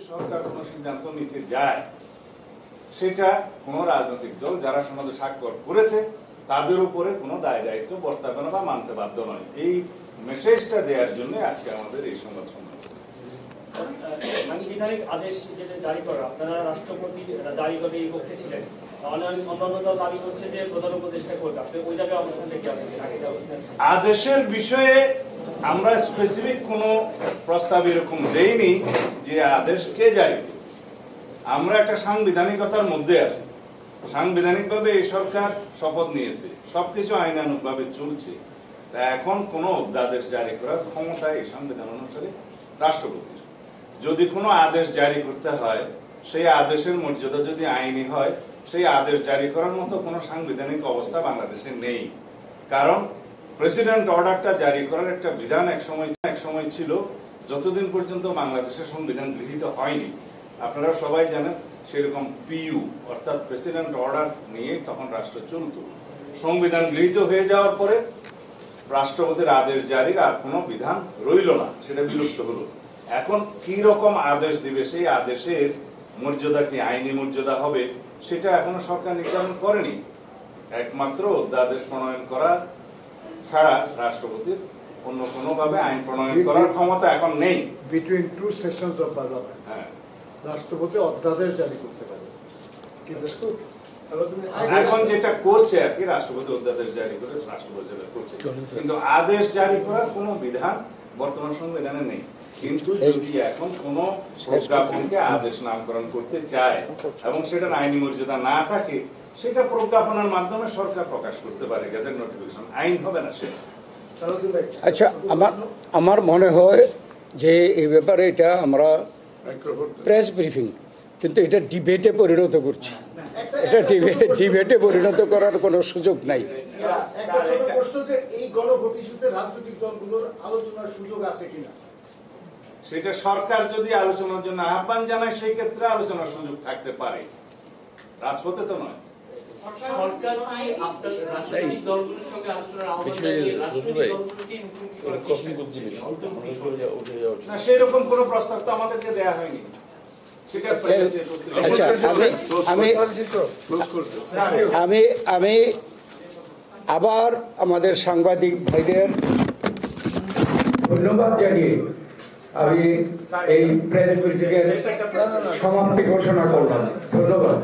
সরকার কোনো সিদ্ধান্ত নিতে যায়, সেটা কোনো রাজনৈতিক দল যারা সনদে স্বাক্ষর করেছে তাদের উপরে কোনো দায় দায়িত্ব বর্তাবে না বা মানতে বাধ্য নয়। এই মেসেজটা দেওয়ার জন্য আজকে আমাদের এই সংবাদ সম্মেলন। সাংবিধানিক আদেশ যেটা জারি করা, আপনারা রাষ্ট্রপতি জারি করে এই পক্ষে ছিলেন, অন্যান্য দল দাবি করছে যে প্রধান উপদেষ্টা করবে, আপনি ওই জায়গায় অবস্থান দেখে আদেশের বিষয়ে আমরা স্পেসিফিক কোনো প্রস্তাব এরকম দেইনি যে আদেশ কে জারি করবে। আমরা একটা সাংবিধানিকতার মধ্যে আছি, সাংবিধানিকভাবে এই সরকার শপথ নিয়েছে, সবকিছু আইনানুগ ভাবে চলছে। তা এখন কোনো অধ্যাদেশ জারি করার ক্ষমতা এই সংবিধান অনুসারে রাষ্ট্রপতির। যদি কোনো আদেশ জারি করতে হয়, সেই আদেশের মর্যাদা যদি আইনি হয়, সেই আদেশ জারি করার মতো কোনো সাংবিধানিক অবস্থা বাংলাদেশে নেই। কারণ প্রেসিডেন্ট অর্ডারটা জারি করার একটা বিধান এক সময় ছিল, যতদিন পর্যন্ত বাংলাদেশের সংবিধান গৃহীত হয়নি। আপনারা সবাই জানেন, সেরকম পিইউ অর্থাৎ প্রেসিডেন্ট অর্ডার নিয়ে তখন রাষ্ট্র চলত। সংবিধান গৃহীত হয়ে যাওয়ার পরে রাষ্ট্রপতির আদেশ জারির আর কোনো বিধান রইল না, সেটা বিলুপ্ত হলো। এখন কি রকম আদেশ দিবে, সেই আদেশের মর্যাদা কি আইনি মর্যাদা হবে, সেটা এখনো সরকার নির্ধারণ করেনি। একমাত্র অধ্যাদেশ প্রণয়ন করা ছাড়া রাষ্ট্রপতির অন্য কোনো ভাবে আইন প্রণয়ন করার ক্ষমতা এখন নেই। Between two sessions of parliament রাষ্ট্রপতি অধ্যাদেশ জারি করতে পারে, এখন যেটা করছে আর কি, রাষ্ট্রপতি অধ্যাদেশ জারি করে রাষ্ট্রপতি করছে, কিন্তু আদেশ জারি করার কোনো বিধান বর্তমান সংবিধানে নেই। কিন্তু যদি এখন কোন প্রজ্ঞাপনকে আদেশ নামকরণ করতে চায় এবং সেটার আইনি মর্যাদা না থাকে, সেটা প্রজ্ঞাপনের মাধ্যমে সরকার প্রকাশ করতে পারে, গেজেট নোটিফিকেশন, আইন হবে না সেটা। আচ্ছা, আমার মনে হয় যে এই ব্যাপারে এটা আমরা প্রেস ব্রিফিং, কিন্তু এটা ডিবেটে পরিণত করছি। এটা ডিবেটে পরিণত করার কোনো সুযোগ নাই। এই গণভোট ইস্যুতে রাজনৈতিক দলগুলোর আলোচনার সুযোগ আছে কিনা, সেটা সরকার যদি আলোচনার জন্য আহ্বান জানায়, সেই ক্ষেত্রে আলোচনার সুযোগ থাকতে পারে, রাজপথে তো নয়। সেরকম কোন প্রস্তাব তো আমাদেরকে দেয়া হয়নি। আমি আবার আমাদের সাংবাদিক ভাইদের ধন্যবাদ জানিয়ে আমি এই প্রেস ব্রিফিংয়ের সমাপ্তি ঘোষণা করলাম। ধন্যবাদ।